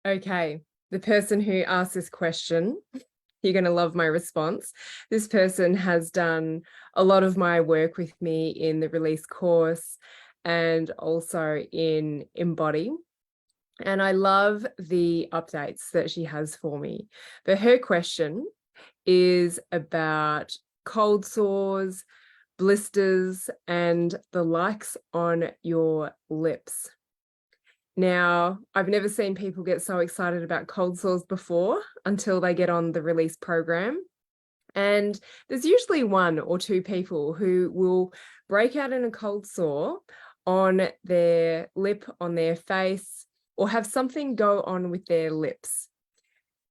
Okay, the person who asked this question, you're going to love my response. This person has done a lot of my work with me in the release course and also in Embody. And I love the updates that she has for me. But her question is about cold sores, blisters, and the likes on your lips. Now, I've never seen people get so excited about cold sores before until they get on the release program. And there's usually one or two people who will break out in a cold sore on their lip, on their face, or have something go on with their lips.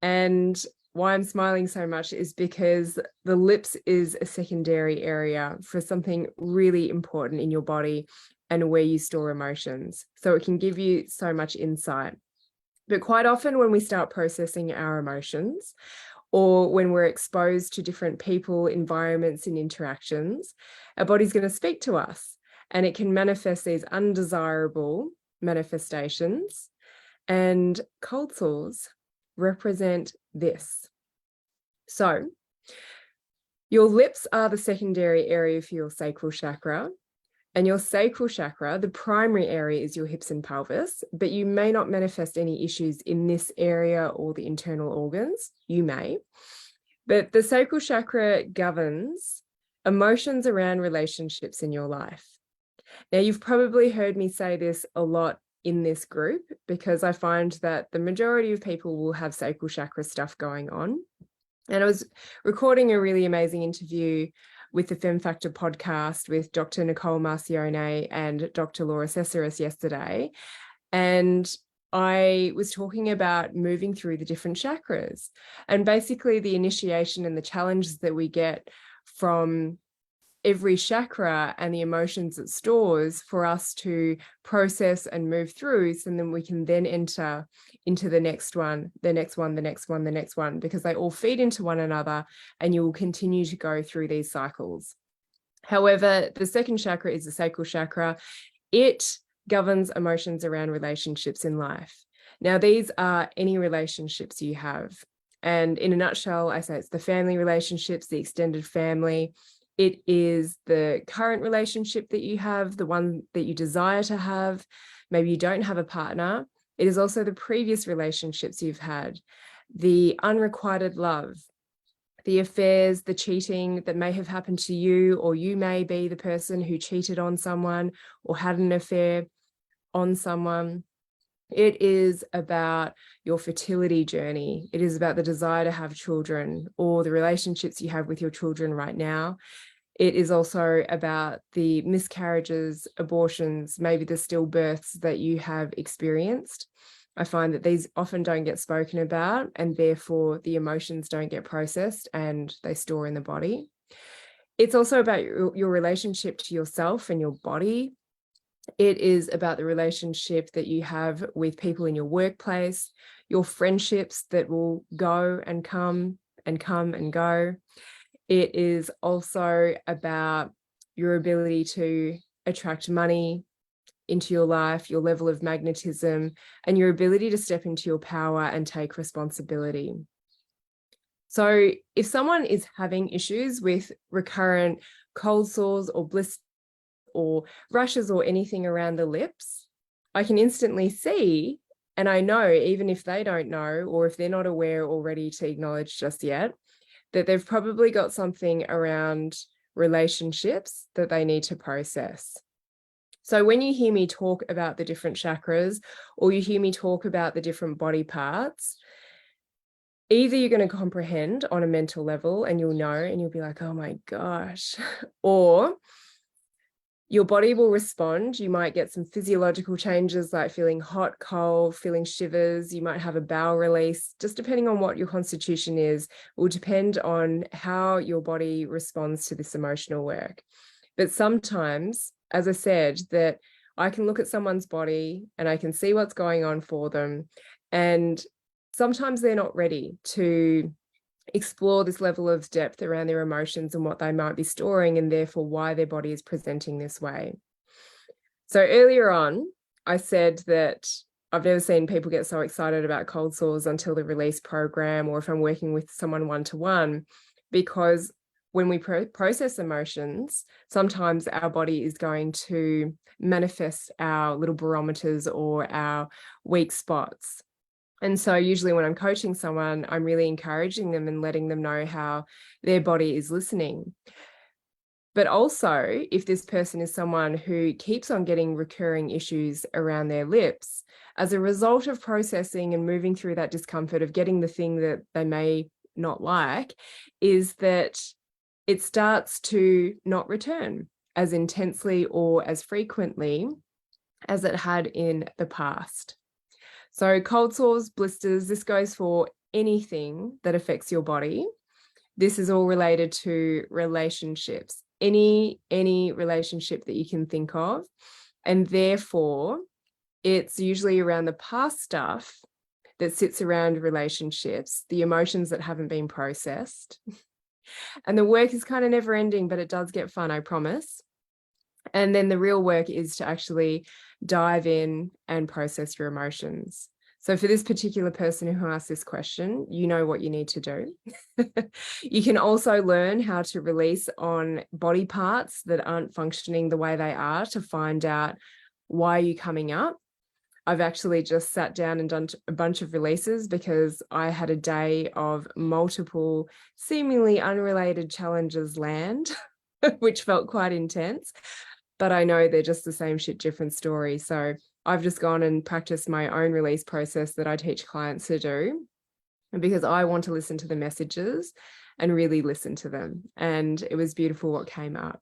And why I'm smiling so much is because the lips is a secondary area for something really important in your body and where you store emotions. So it can give you so much insight. But quite often when we start processing our emotions, or when we're exposed to different people, environments, and interactions, our body's going to speak to us, and it can manifest these undesirable manifestations. And cold sores represent this. So your lips are the secondary area for your sacral chakra. And your sacral chakra, the primary area is your hips and pelvis, but you may not manifest any issues in this area or the internal organs. You may. But the sacral chakra governs emotions around relationships in your life. Now, you've probably heard me say this a lot in this group because I find that the majority of people will have sacral chakra stuff going on. And I was recording a really amazing interview with the Femme Factor podcast with Dr. Nicole Marcione and Dr. Laura Cesaris yesterday. And I was talking about moving through the different chakras and basically the initiation and the challenges that we get from every chakra and the emotions it stores for us to process and move through, so then we can then enter into the next one, the next one, the next one, the next one, because they all feed into one another and you will continue to go through these cycles. However, the second chakra is the sacral chakra. It governs emotions around relationships in life. Now, these are any relationships you have. And in a nutshell, I say it's the family relationships, the extended family. It is the current relationship that you have, the one that you desire to have. Maybe you don't have a partner. It is also the previous relationships you've had, the unrequited love, the affairs, the cheating that may have happened to you, or you may be the person who cheated on someone or had an affair on someone. It is about your fertility journey. It is about the desire to have children or the relationships you have with your children right now. It is also about the miscarriages, abortions, maybe the stillbirths that you have experienced. I find that these often don't get spoken about, and therefore the emotions don't get processed and they store in the body. It's also about your relationship to yourself and your body. It is about the relationship that you have with people in your workplace, your friendships that will go and come and come and go. It is also about your ability to attract money into your life, your level of magnetism, and your ability to step into your power and take responsibility. So if someone is having issues with recurrent cold sores or blisters or rashes or anything around the lips, I can instantly see, and I know, even if they don't know or if they're not aware or ready to acknowledge just yet, that they've probably got something around relationships that they need to process. So when you hear me talk about the different chakras, or you hear me talk about the different body parts, either you're going to comprehend on a mental level and you'll know and you'll be like, oh my gosh, or your body will respond. You might get some physiological changes like feeling hot, cold, feeling shivers. You might have a bowel release, just depending on what your constitution is, will depend on how your body responds to this emotional work. But sometimes, as I said, that I can look at someone's body and I can see what's going on for them. And sometimes they're not ready to explore this level of depth around their emotions and what they might be storing, and therefore why their body is presenting this way. So earlier on, I said that I've never seen people get so excited about cold sores until the release program, or if I'm working with someone one-to-one, because when we process emotions, sometimes our body is going to manifest our little barometers or our weak spots. And so usually when I'm coaching someone, I'm really encouraging them and letting them know how their body is listening. But also, if this person is someone who keeps on getting recurring issues around their lips, as a result of processing and moving through that discomfort of getting the thing that they may not like, is that it starts to not return as intensely or as frequently as it had in the past. So cold sores, blisters, this goes for anything that affects your body. This is all related to relationships, any relationship that you can think of. And therefore, it's usually around the past stuff that sits around relationships, the emotions that haven't been processed. And the work is kind of never ending, but it does get fun, I promise. And then the real work is to actually dive in and process your emotions. So for this particular person who asked this question, you know what you need to do. You can also learn how to release on body parts that aren't functioning the way they are to find out why you're coming up. I've actually just sat down and done a bunch of releases because I had a day of multiple seemingly unrelated challenges land, which felt quite intense. But I know they're just the same shit, different story. So I've just gone and practiced my own release process that I teach clients to do, because I want to listen to the messages and really listen to them. And it was beautiful what came up.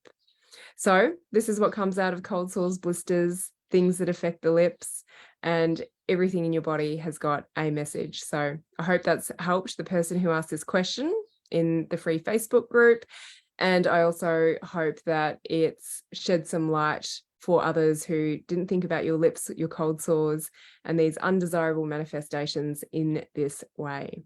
So this is what comes out of cold sores, blisters, things that affect the lips, and everything in your body has got a message. So I hope that's helped the person who asked this question in the free Facebook group. And I also hope that it's shed some light for others who didn't think about your lips, your cold sores, and these undesirable manifestations in this way.